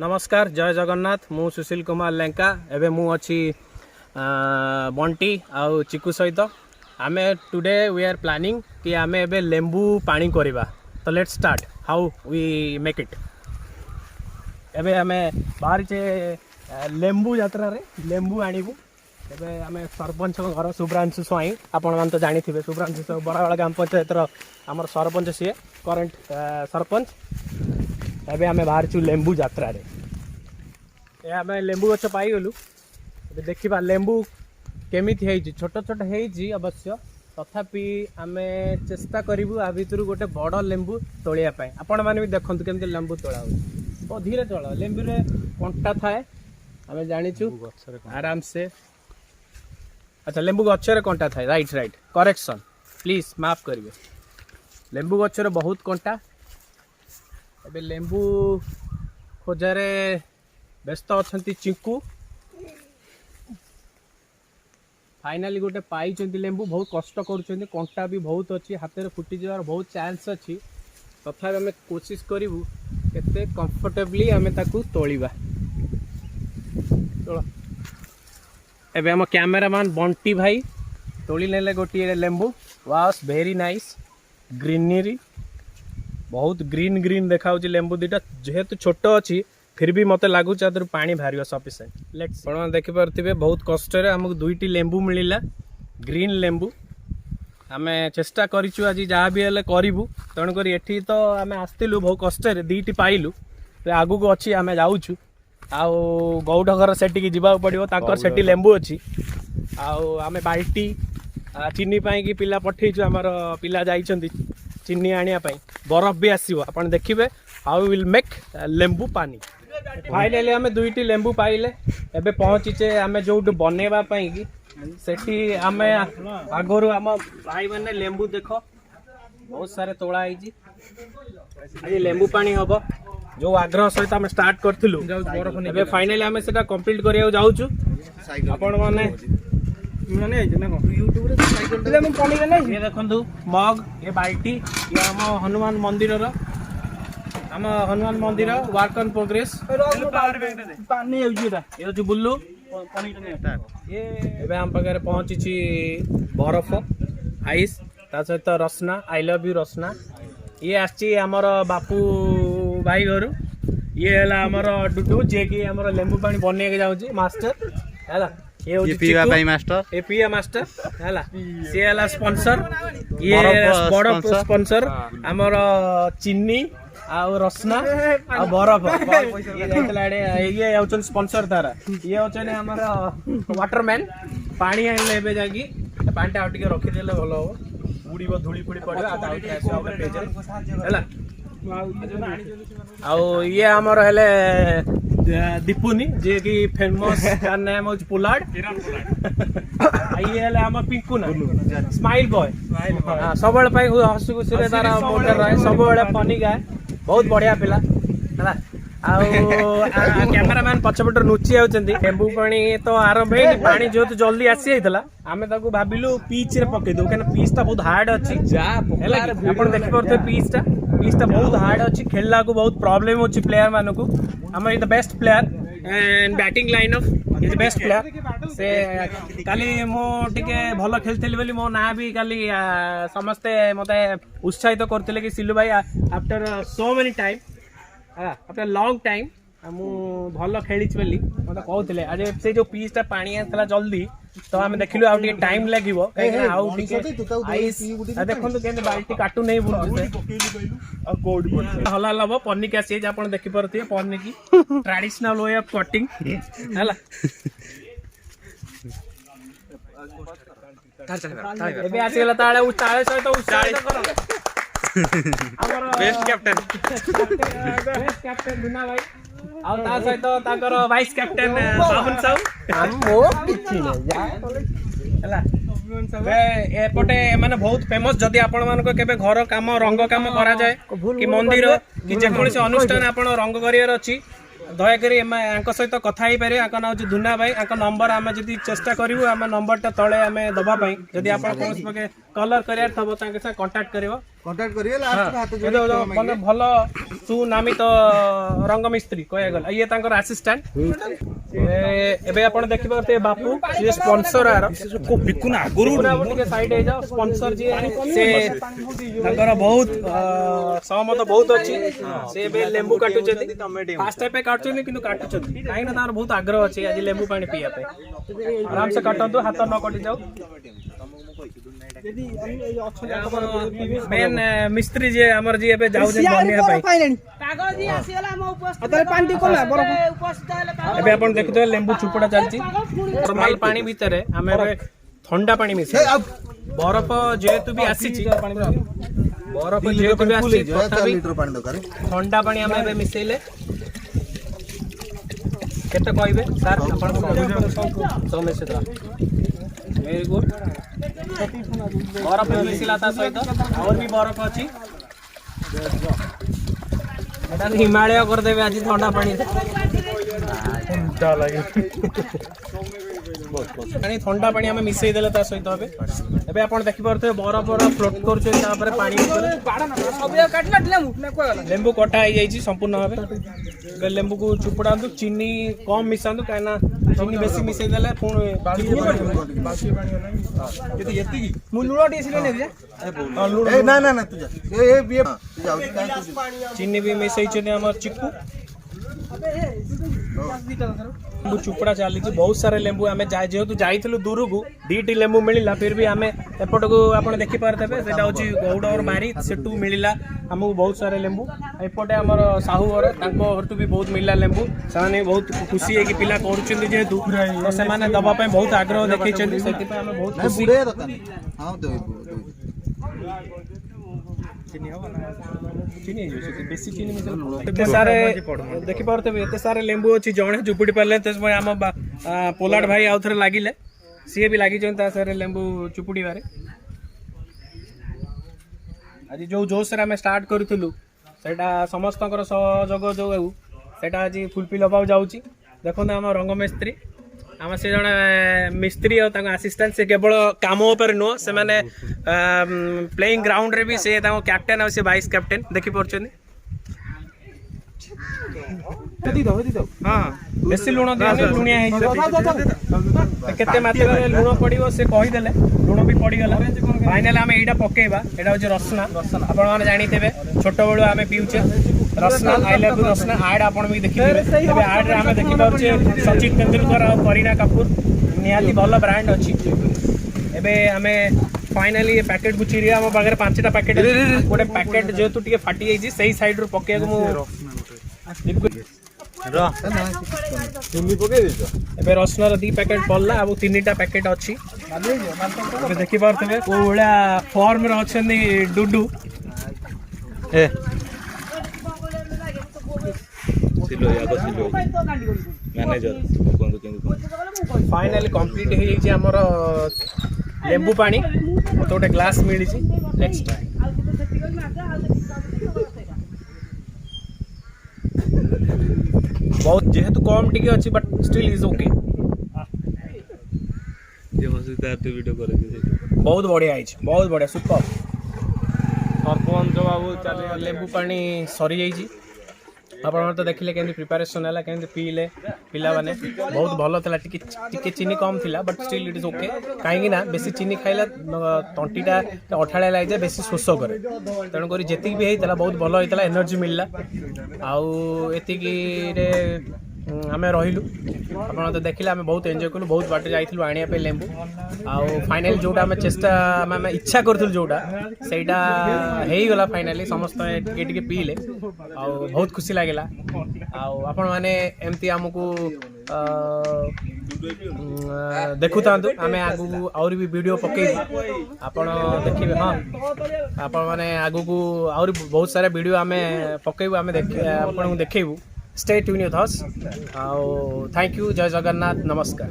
नमस्कार जय जगन्नाथ मु सुशील कुमार लेंका एबे मु अच्छी बंटी आउ चिकू सहित आमे टुडे वी आर प्लानिंग कि आमे एबे लेंबू पानी करवा। तो let's start how we make it. एबे आमे बाहर से लेंबू यात्रा रे लेंबू आनिबू। एबे आमे सरपंच घर शुभ्रांशु स्वाई आपण मान तो जानी थिबे शुभ्रांशु बड़ावाला ग्राम पंचायत आमर सरपंच सी करेंट सरपंच। एबे आमे बाहर छु लेंबू यात्रा रे ए आमे लेंबू गछ पाई गलु। एबे देखिबा लेंबू केमिति हेछि छोट छोट हेछि अवश्य तथापि आमे चेष्टा करिवु आ भितरु गोटे बड़ लेंबू तोलिया पाए। आपण माने भी देखंतु केमिति लेंबू तोला हो ओ धीरे तोला लेंबू रे कंटा थाए आमे जानि छु आराम से। अच्छा लेंबू गछ रे कंटा थाए राइट राइट करेक्शन प्लीज माफ करिवे। लेंबू गछ रे बहुत कंटा। एबे लेंबू खोजारे व्यस्त अच्छा चिंकू फाइनाली गोटे पाई लेंबू बहुत कष्ट कर कंटा भी बहुत अच्छी हाथ में फुटी जावार बहुत चांस अच्छी तथा आम कोशिश करूँ केते कंफर्टेबली आम ताकू तोलिबा। एबे आम कैमरामैन बंटी भाई तोली नेले गोटे लेंबू वास वेरी नाइस ग्रीनरी बहुत ग्रीन ग्रीन देखा लेंबू दीटा जेहेतु छोट अच्छी फिर भी मत लगुच पानी बाहर सफिसीयंट। लेट्स आप देखिपे बहुत कष्ट आमको दुईटी लेंबू मिलला ग्रीन लेंबू आम चेष्टा करूँ आज जहाँ भी हेल्ले करूँ तेणुक ये तो आम आसलु बहुत कष्ट दीटी पाइलु आगू को अच्छी आम जाऊँ आउ गौड़ घर से जावाक पड़ो से लेंबू अच्छी आम बाल्टी चीनी पाई पिला पठेचु आमर पिला जाइछंती चीनी आनिया पाई बरफ भी आसीबो आपण देखिबे हाउ विल मेक लेंबू पानी। फाइनली आमे दुईटी लेंबू पाइले एबे पहुंचीचे आमे जो बनेबा पाई की सेठी आमे आगरु आम भाई माने लेंबू देखो बहुत सारे तोड़ा आइजी आज लेंबू पानी हबो जो आग्रह सहित आमे स्टार्ट करथिलु एबे फाइनली आमे सेटा कंप्लीट करिया जाउछु। आपण माने यूट्यूब ये देखु मग ये बाल्टी ये आम हनुमान मंदिर आम हनुमान मंदिर वर्क इन प्रोग्रेस ये बुल्लू ये आम पाखे पहुंची बरफ आइस ता सहित रसना आई लव यू रसना ये आसी आमर बापू भाई घर ये है आमर डुडू जे कि आमर लेंबू पानी बन जाऊँगी मास्टर है ये पीवा पाई मास्टर ये पीवा मास्टर हैला से हैला स्पॉन्सर ये बड़ स्पॉन्सर हमर चीनी आ रसना आ बरफ ये जाइतला ये होचन स्पॉन्सर तारा ये होचन हमर वाटरमैन पानी आइले एबे जागी पानी टा आउटिके रखि देले भलो हो उड़ीबो धूली फुड़ी पड़ो आ आउट आसे ओकर पेज हैला आ ये हमर हेले दीपुनी जे कि फेमस का नाम हो पुलाड़ ये आम पिंकू ना स्माइल बॉय सब हसी खुशी तार मोटर रहे सब फनी गाए बहुत बढ़िया पिला है। कैमरामैन पछपट लुचि जाऊँगी लेंबू पानी तो आरंभ है पानी जो जल्दी आसी जाता आम भाविलु पिच रे पकई दू क्या पिच टा बहुत हार्ड अच्छी देखिपे पिच टा बहुत हार्ड अच्छी खेलना को बहुत प्रॉब्लम हो प्लेयर मानक आम the best player and batting line of is best player से काली मुझे भल खेलती बोली मो ना भी काली समस्ते मत उत्साहित करते कि सिलू भाई after so many time after long time मु भल खेली बोली मत कहते आज से जो पीसटा पानी आसला जल्दी तो आम देखिलु आउ टिके टाइम लागिवो देखो केंद्र बाल्टी काटू नहीं बुलुचे हला लबो पन्नी आसी आप देखी पारे पन्नी की ट्रेडिशनल वे ऑफ कटिंग हैला एबे आसीला ताळे ताळे सहित उत्साहित करो बेस्ट कैप्टन दुना भाई आ ता सहित ताकर वाइस कैप्टन बाबुन साहू हम मो किछि नै जा हला एपटे माने बहुत फेमस जदि आपण मानको केबे घर काम रंग काम करा जाए कि मंदिर कि जेकोसी अनुष्ठान आपण रंग करियर अछि दयाकोरी सहित कथा हो पारे ना हूँ धुना भाई नंबर आम जब चेष्टा करूँ आम नंबर तले आम दवापाई जदि आप कलर करार थो कंटाक्ट कर भल सुनामित रंग मिस्त्री कह गला ये तांकर असिस्टेंट एबे आपण देखि परते बापू जे स्पोंसर आर को बिकुना गुरु के साइड हे जाओ स्पोंसर जे से तांकर बहुत सहमत बहुत अछि से बे लेंबू काटु छथि फास्ट टाइम पे काटु छथि किंतु काटु छथि काई ना तार बहुत आग्रह अछि आज लेंबू पानी पिया पे आराम से काटंतु हाथ न कटि जाओ मेन मिस्त्री जे हमर जी एबे जाउ जे बनिया पाई कागज जी आसीला हम उपस्थित अतरे पानी कोला बरफ उपस्थित हेले एबे आपण देखुते लेंबू चुपड़ा चलची नॉर्मल पानी भीतर हमें एबे ठंडा पानी मिसे बरफ जेतु भी आसीची बरफ जेतु भी आसी 4 लीटर पानी दरकार ठंडा पानी हमें एबे मिसेले केते कहबे सर आपण सब मिसे दरा वेरी गुड बरफ मिसिला ता सहित और भी बरफ अछि एटा हिमालय कर देबे आज ठंडा पानी ठंडा लागे पानी ठंडा पानी हमें मिसई देले ता सहित हबे एबे आपण देखि परते बरफ बरफ फ्लोट करछे ता पर पानी सब काटला लेंबू ना कोला लेंबू कटा आइ जाई छी संपूर्ण हबे लेंबू को चुपड़ांदु चीनी कम मिसांदु काना चीनी बेसी मिसई देले पुणी बाकी पानी यदि यति मु लुणा टेसिले ने जा ए ना तू जा ए बी चीनी भी मिसई छने हमर चिक्कू लेंबू चुपड़ा चली बहुत सारे लेंबू आम जेहेतु जाइलु दूर को दीटी लेंबू मिलला फिर भी आम एपट को आप देखी पारे से गौड़ और मारी सेठू मिलला आमको बहुत सारे लेंबू एपटे आम साहू घर भी बहुत मिलला लेंबू से बहुत खुशी है कि पिला करुँच जेहेतु तो से दवाई बहुत आग्रह देखते बहुत खुशी चीनी बेसी चीनी एते सारे देखि पारते एते सारे लेंबू अछि जणे जुपुडी पाले तसमे हम पोलाड भाई आउ थरे लागिले सी भी लागी जंता सारे लेंबू चुपुडी बारे आज जो जोश रे हम स्टार्ट करथुलु सेटा समस्तकर सहयोग जो सेटा आज फुलफिल होबा जाउची देखो हम रंग मिस्त्री आम से जड़े मिस्त्री और असिस्टेंट से केवल काम पर नुह से माने प्लेइंग ग्राउंड रे भी से कैप्टेन और से वाइस कैप्टेन देखी पार्टी हाँ बेसी लुण दिखाने लुणिया केते मात्रा लुण पड़ो से कहीदेले लुण भी पड़गला फाइनाल आम यहाँ पकेबा यहाँ हूँ रसना आपने जानते छोट बड़ू आम पीऊचे रसना आई लव रसना आड आप देखिए आड आम देखिपे सचिन तेंदुलकर और करीना कपूर निहाती भल ब्रांड अच्छी एवं आम फाइनाली ये पैकेट को चिड़िया आम पाखे 5टा पैकेट गोटे पैकेट जेहेतु टे फाटी जाइए सही साइड रू पके एबे रसनार 2 पैकेट पड़ला अब 3टा पैकेट अच्छी देखी पारे को भाया फॉर्म अच्छा डुडू फाइनाली कंप्लीट हो आमर लेंबू पानी मत गोटे ग्लास मिली नेक्स्ट टाइम बहुत जेहेतु कम टिके अच्छी बट स्टिल इज ओके बहुत बढ़िया बहुत बढ़िया सुपर सरपंच बाबू चल लेंबू पानी सरी जाइए आप तो देखिले केमती प्रिपेरेसन है केमती पीले पिला माने बहुत भल था टिके चीनी कम थिला but still it is okay कहीं ना बेसी चीनी खाइला तंटीटा अठाड़ा लगे बेसी शोष करे तेणुक जी भी होता बहुत भल होता एनर्जी मिलला आउ एतिक आम रहिलु आप तो देखिले आम बहुत एंजॉय कलु बहुत बाट जाइलु आने लेंबू आउ फाइनाली जोटा आम चेष्टा आम इच्छा करूँ जोटा सेटा गला फाइनाली समस्त टिके पीले आउ बहुत खुशी लगे आउ आपण मैंने एमती आमको देखु था आम आगू आउरी भी वीडियो पकई आपण देखिए हाँ आपण मैंने आगू को आउरी बहुत सारा वीडियो आम पकईबू आम आपको देखेबू stay tuned with us thank you जय जगन्नाथ नमस्कार।